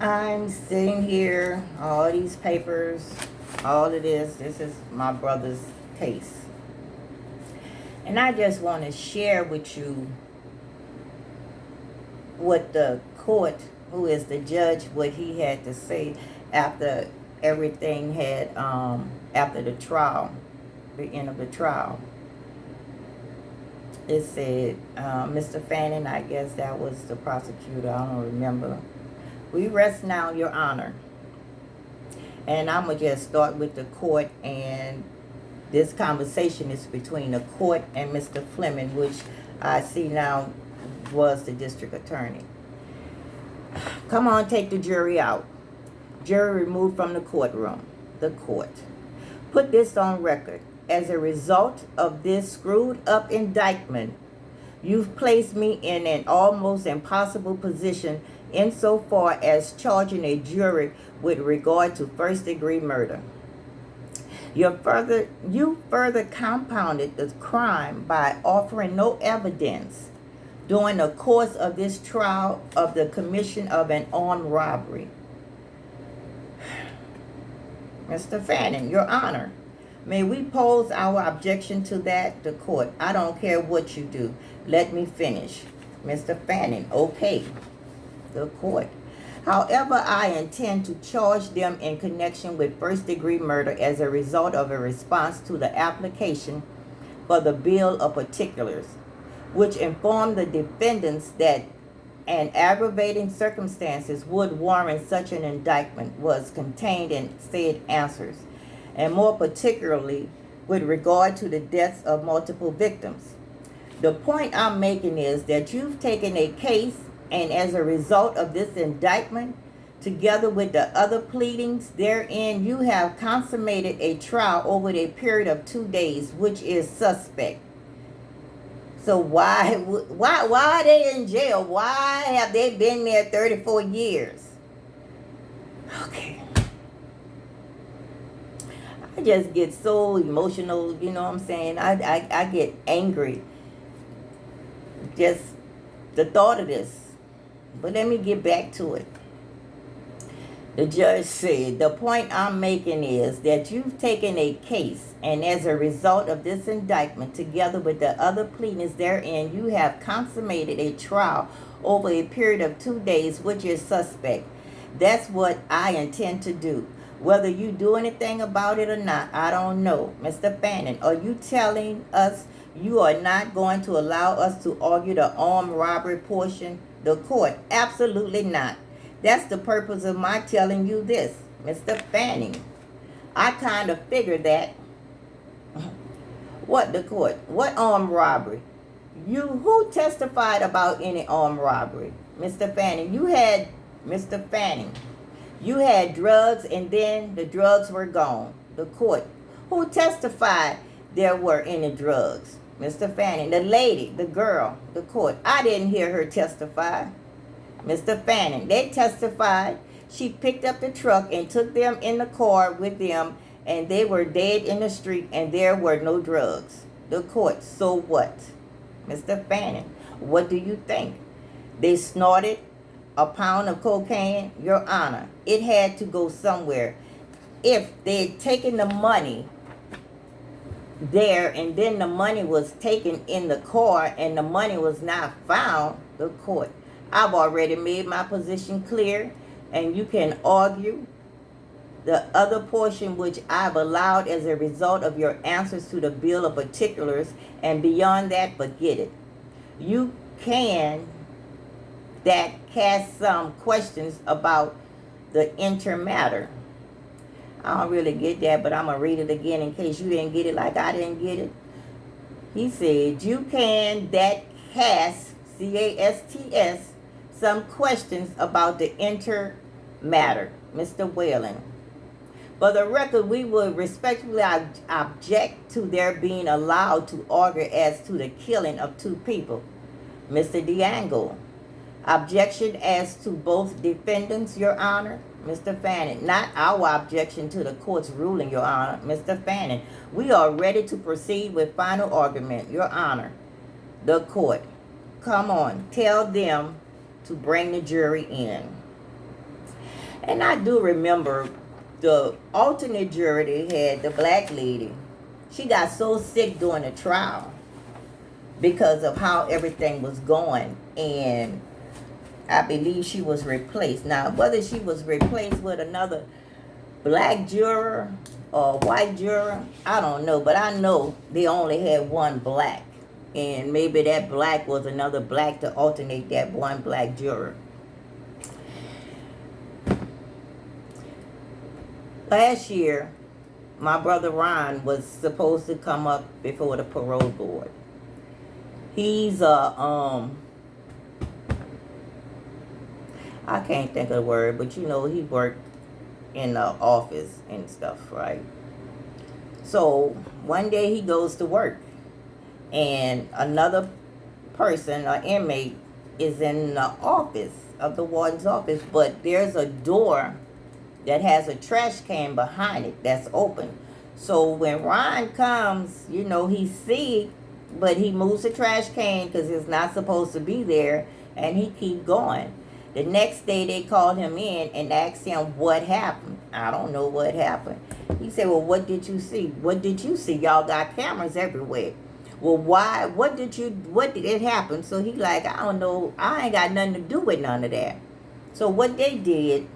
I'm sitting here, all these papers, all of this. This is my brother's case. And I just want to share with you what the court, who is the judge, what he had to say after everything had, after the trial, the end of the trial. It said, Mr. Fanning, I guess that was the prosecutor, I don't remember. We rest now, Your Honor. And I'm going to just start with the court, and this conversation is between the court and Mr. Fleming, which I see now was the district attorney. Come on, take the jury out. Jury removed from the courtroom. The court. Put this on record. As a result of this screwed up indictment, you've placed me in an almost impossible position insofar as charging a jury with regard to first-degree murder. You further compounded the crime by offering no evidence during the course of this trial of the commission of an armed robbery. Mr. Fanning, Your Honor, may we pose our objection to that? The court. I don't care what you do. Let me finish. Mr. Fanning, okay. The court. However, I intend to charge them in connection with first-degree murder as a result of a response to the application for the bill of particulars, which informed the defendants that an aggravating circumstances would warrant such an indictment was contained in said answers, and more particularly with regard to the deaths of multiple victims. The point I'm making is that you've taken a case, and as a result of this indictment, together with the other pleadings therein, you have consummated a trial over a period of 2 days, which is suspect. So why are they in jail? Why have they been there 34 years? Okay. I just get so emotional, you know what I'm saying? I get angry. Just the thought of this. But let me get back to it. The judge said, the point I'm making is that you've taken a case, and as a result of this indictment, together with the other pleadings therein, you have consummated a trial over a period of 2 days, which is suspect. That's what I intend to do. Whether you do anything about it or not, I don't know. Mr. Fanning, are you telling us you are not going to allow us to argue the armed robbery portion? The court, absolutely not. That's the purpose of my telling you this, Mr. Fanning. I kind of figured that. What the court? What armed robbery? Who testified about any armed robbery? Mr. Fanning, Mr. Fanning, you had drugs and then the drugs were gone. The court. Who testified there were any drugs? Mr. Fanning, the lady, the girl. The court. I didn't hear her testify. Mr. Fanning, they testified she picked up the truck and took them in the car with them, and they were dead in the street and there were no drugs. The court, so what? Mr. Fanning, what do you think? They snorted a pound of cocaine? Your Honor, it had to go somewhere. If they had taken the money there and then the money was taken in the car and the money was not found, the court. I've already made my position clear, and you can argue the other portion which I've allowed as a result of your answers to the bill of particulars, and beyond that, forget it. You can cast some questions about the intermatter. I don't really get that, but I'm going to read it again in case you didn't get it like I didn't get it. He said, you can cast, C-A-S-T-S, some questions about the intermatter, Mr. Whalen. For the record, we would respectfully object to their being allowed to argue as to the killing of 2 people. Mr. DeAngle. Objection as to both defendants, Your Honor. Mr. Fanning, not our objection to the court's ruling, Your Honor. Mr. Fanning, we are ready to proceed with final argument, Your Honor. The court. Come on, tell them to bring the jury in. And I do remember the alternate jury they had, the black lady. She got so sick during the trial because of how everything was going. And I believe she was replaced. Now, whether she was replaced with another black juror or white juror, I don't know. But I know they only had one black. And maybe that black was another black to alternate that one black juror. Last year, my brother Ron was supposed to come up before the parole board. He's I can't think of the word, but you know, he worked in the office and stuff, right? So one day he goes to work, and another person, an inmate, is in the office of the warden's office, but there's a door that has a trash can behind it that's open. So when Ron comes, you know, he see, but he moves the trash can because it's not supposed to be there, and he keep going. The next day they called him in and asked him what happened. I don't know what happened. He said, well, what did you see? What did you see? Y'all got cameras everywhere. Well, why? What did it happen? So he like, I don't know. I ain't got nothing to do with none of that. So what they did,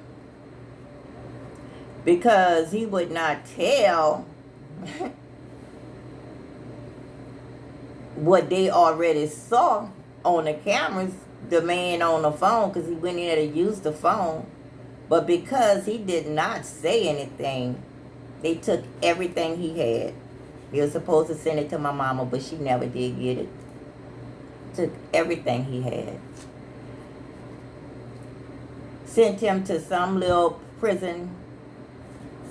because he would not tell what they already saw on the cameras, the man on the phone, because he went in there to use the phone. But because he did not say anything, they took everything he had. They were supposed to send it to my mama, but she never did get it. Took everything he had. Sent him to some little prison.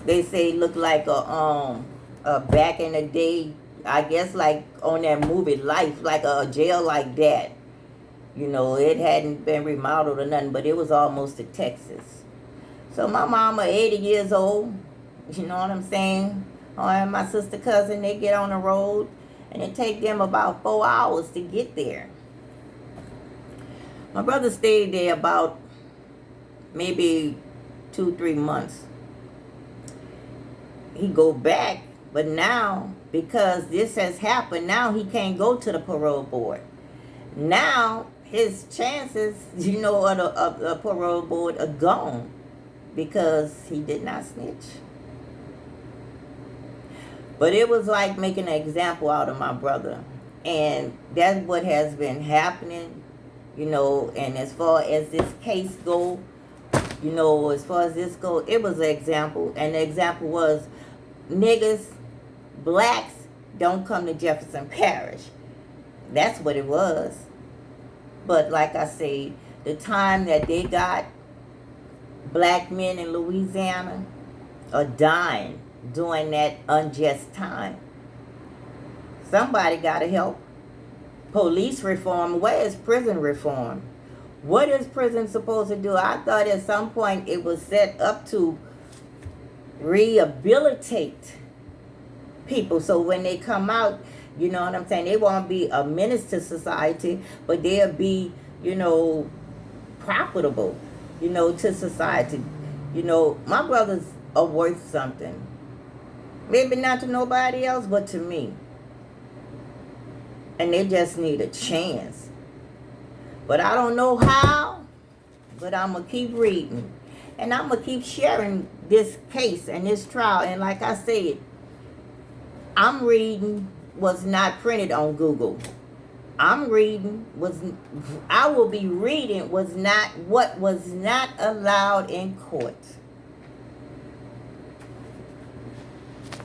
They say looked like a back in the day, I guess like on that movie Life, like a jail like that. You know, it hadn't been remodeled or nothing, but it was almost to Texas. So my mama, 80 years old, you know what I'm saying? And my sister cousin, they get on the road, and it take them about 4 hours to get there. My brother stayed there about maybe 2-3 months. He go back, but now, because this has happened, now he can't go to the parole board. Now, his chances, you know, of the parole board are gone because he did not snitch. But it was like making an example out of my brother. And that's what has been happening, you know. And as far as this case go, you know, as far as this go, it was an example. And the example was, niggas, blacks, don't come to Jefferson Parish. That's what it was. But like I say, the time that they got black men in Louisiana are dying during that unjust time. Somebody got to help. Police reform. Where is prison reform? What is prison supposed to do? I thought at some point it was set up to rehabilitate people, so when they come out, you know what I'm saying, they won't be a menace to society, but they'll be, you know, profitable, you know, to society. You know, my brothers are worth something. Maybe not to nobody else, but to me. And they just need a chance. But I don't know how, but I'm going to keep reading. And I'm going to keep sharing this case and this trial. And like I said, I'm reading was not printed on Google. I'm reading I will be reading was not what was not allowed in court.